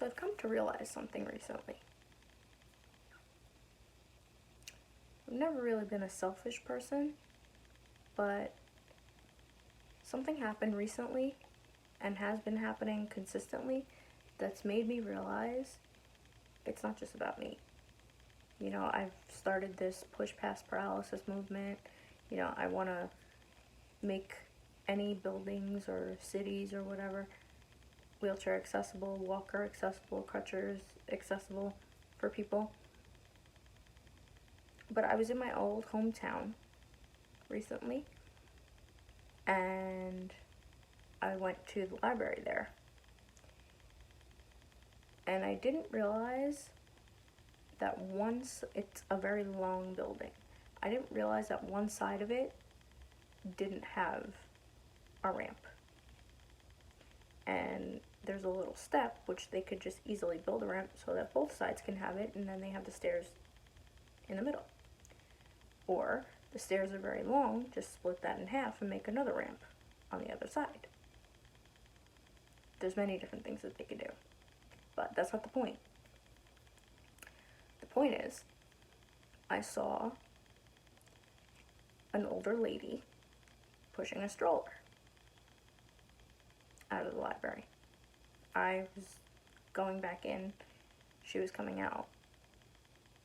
So I've come to realize something recently. I've never really been a selfish person, but something happened recently and has been happening consistently that's made me realize it's not just about me. You know, I've started this push past paralysis movement. You know, I want to make any buildings or cities or whatever wheelchair accessible, walker accessible, crutchers accessible for people. But I was in my old hometown recently, and I went to the library there. And I didn't realize that it's a very long building. I didn't realize that one side of it didn't have a ramp. And there's a little step, which they could just easily build a ramp so that both sides can have it, and then they have the stairs in the middle. Or the stairs are very long, just split that in half and make another ramp on the other side. There's many different things that they could do, but that's not the point. The point is, I saw an older lady pushing a stroller out of the library. I was going back in, she was coming out,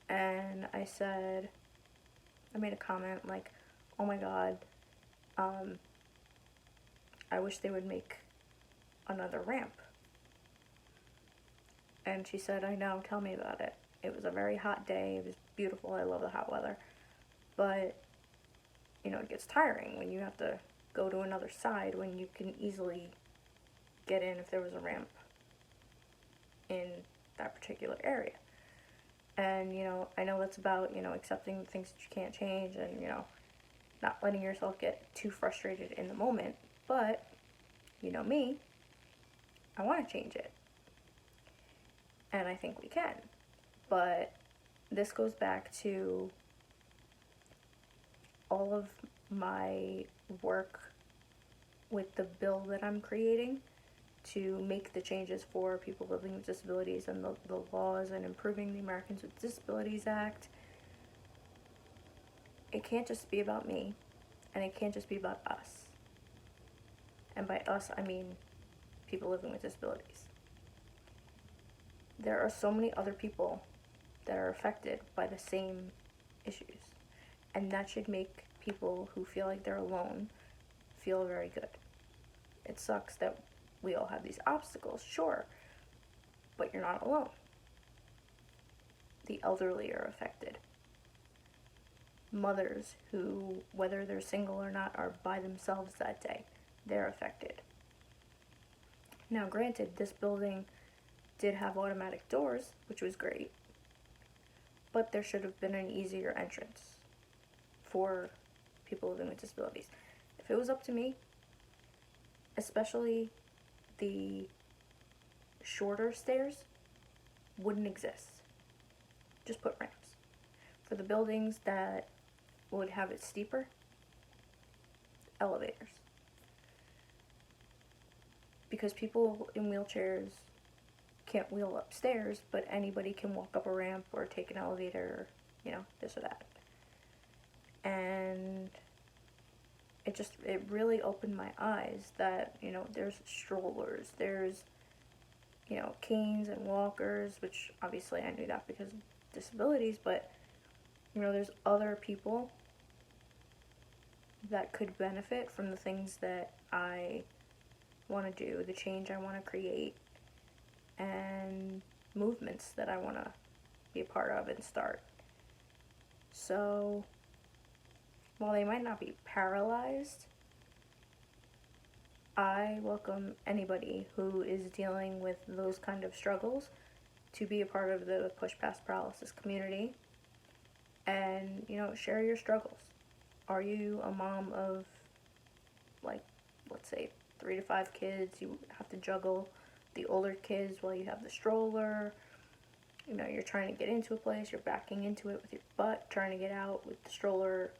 and I made a comment like, oh my god, I wish they would make another ramp. And she said, I know, tell me about it. It was a very hot day, it was beautiful, I love the hot weather, but, you know, it gets tiring when you have to go to another side when you can easily get in if there was a ramp in that particular area. And, you know, I know that's about, you know, accepting the things that you can't change and, you know, not letting yourself get too frustrated in the moment, but, you know me, I want to change it. And I think we can. But this goes back to all of my work with the bill that I'm creating to make the changes for people living with disabilities and the laws and improving the Americans with Disabilities Act. It can't just be about me, and it can't just be about us. And by us, I mean people living with disabilities. There are so many other people that are affected by the same issues, and that should make people who feel like they're alone feel very good. It sucks that we all have these obstacles, sure, but you're not alone. The elderly are affected. Mothers who, whether they're single or not, are by themselves that day, they're affected. Now, granted, this building did have automatic doors, which was great, but there should have been an easier entrance for people living with disabilities. If it was up to me, especially the shorter stairs wouldn't exist. Just put ramps. For the buildings that would have it steeper, elevators. Because people in wheelchairs can't wheel upstairs, but anybody can walk up a ramp or take an elevator, or, you know, this or that. And it really opened my eyes that, you know, there's strollers, there's, you know, canes and walkers, which obviously I knew that because of disabilities, but, you know, there's other people that could benefit from the things that I want to do, the change I want to create, and movements that I want to be a part of and start. So, while they might not be paralyzed, I welcome anybody who is dealing with those kind of struggles to be a part of the Push Past Paralysis community and, you know, share your struggles. Are you a mom of, like, let's say 3 to 5 kids? You have to juggle the older kids while you have the stroller. You know, you're trying to get into a place, you're backing into it with your butt, trying to get out with the stroller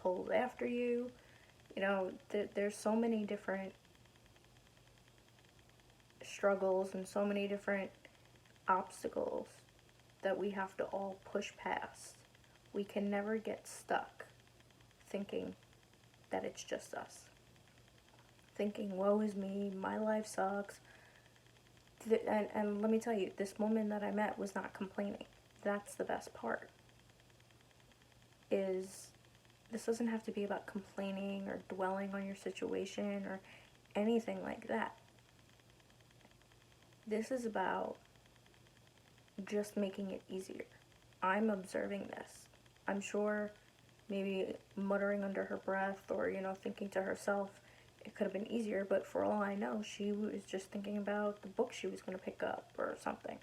pulled after you. You know, there's so many different struggles and so many different obstacles that we have to all push past. We can never get stuck thinking that it's just us. Thinking, woe is me, my life sucks. And let me tell you, this woman that I met was not complaining. That's the best part. Is this doesn't have to be about complaining or dwelling on your situation or anything like that. This is about just making it easier. I'm observing this. I'm sure maybe muttering under her breath or, thinking to herself, it could have been easier, but for all I know, she was just thinking about the book she was going to pick up or something.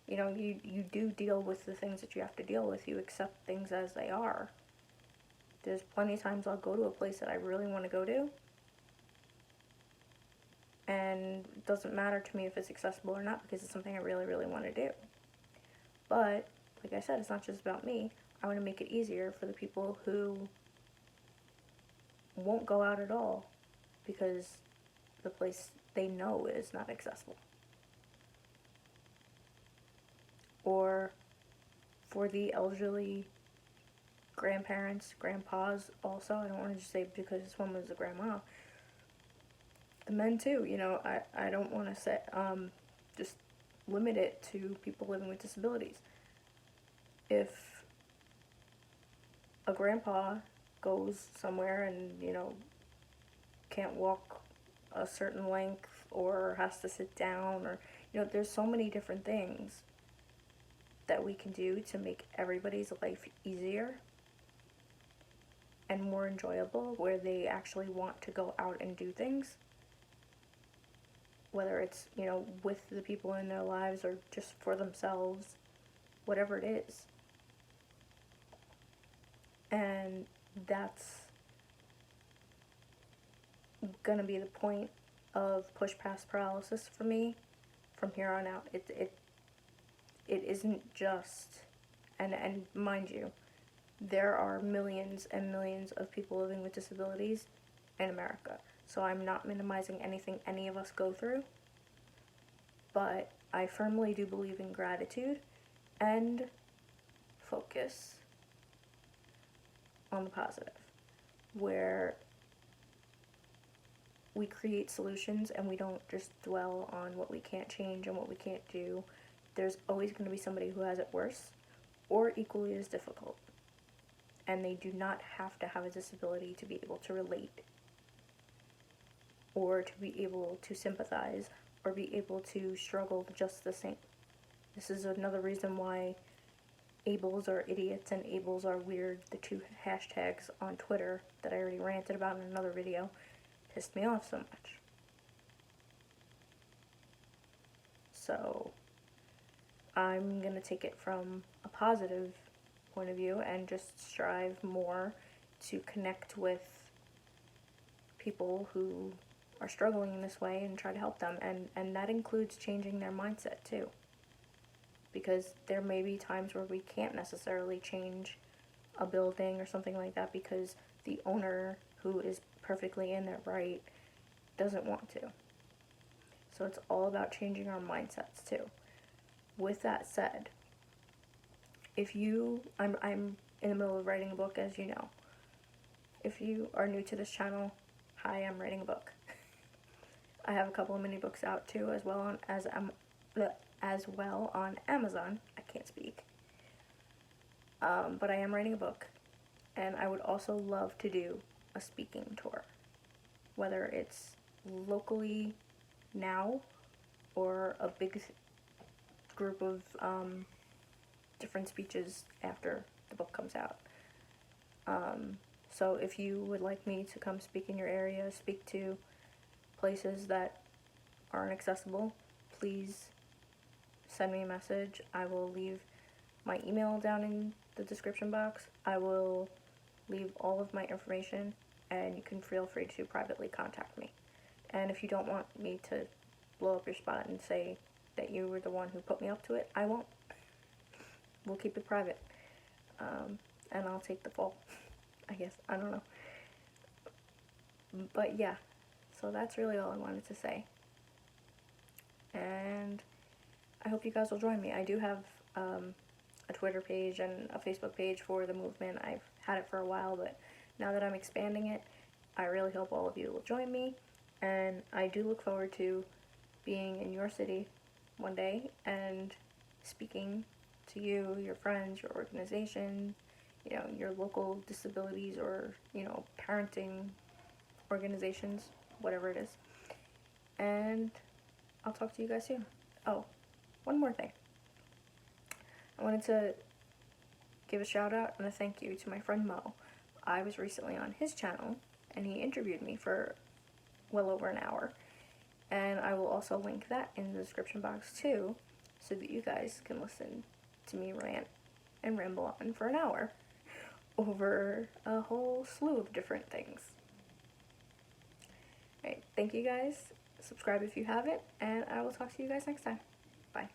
You do deal with the things that you have to deal with. You accept things as they are. There's plenty of times I'll go to a place that I really want to go to, and it doesn't matter to me if it's accessible or not because it's something I really, really want to do. But, like I said, it's not just about me. I want to make it easier for the people who won't go out at all because the place they know is not accessible. Or for the elderly grandparents, grandpas also. I don't want to just say because this one was a grandma. The men too, I don't want to say, just limit it to people living with disabilities. If a grandpa goes somewhere and, can't walk a certain length or has to sit down or, there's so many different things that we can do to make everybody's life easier and more enjoyable, where they actually want to go out and do things, whether it's, with the people in their lives or just for themselves, whatever it is. And that's gonna be the point of push past paralysis for me from here on out. It isn't just, and mind you, there are millions and millions of people living with disabilities in America. So I'm not minimizing anything any of us go through, but I firmly do believe in gratitude and focus on the positive, where we create solutions and we don't just dwell on what we can't change and what we can't do. There's always going to be somebody who has it worse or equally as difficult. And they do not have to have a disability to be able to relate or to be able to sympathize or be able to struggle just the same. This is another reason why ables are idiots and ables are weird, the two hashtags on Twitter that I already ranted about in another video, pissed me off so much. So I'm going to take it from a positive point of view and just strive more to connect with people who are struggling in this way and try to help them. And that includes changing their mindset too. Because there may be times where we can't necessarily change a building or something like that because the owner, who is perfectly in their right, doesn't want to. So it's all about changing our mindsets too. With that said, I'm in the middle of writing a book, as you know. If you are new to this channel, hi, I'm writing a book. I have a couple of mini books out too, as well on Amazon. I can't speak. But I am writing a book, and I would also love to do a speaking tour, whether it's locally now or a big group of different speeches after the book comes out. So if you would like me to come speak in your area, speak to places that aren't accessible, please send me a message. I will leave my email down in the description box. I will leave all of my information, and you can feel free to privately contact me. And if you don't want me to blow up your spot and say that you were the one who put me up to it, I won't. We'll keep it private. And I'll take the fall, I guess. I don't know. But yeah, so that's really all I wanted to say. And I hope you guys will join me. I do have a Twitter page and a Facebook page for the movement. I've had it for a while, but now that I'm expanding it, I really hope all of you will join me, and I do look forward to being in your city one day and speaking to you, your friends, your organization, you know, your local disabilities or, you know, parenting organizations, whatever it is. And I'll talk to you guys soon. Oh, one more thing. I wanted to give a shout out and a thank you to my friend Mo. I was recently on his channel and he interviewed me for well over an hour. And I will also link that in the description box too, so that you guys can listen to me rant and ramble on for an hour over a whole slew of different things. Alright, thank you guys. Subscribe if you haven't, and I will talk to you guys next time. Bye.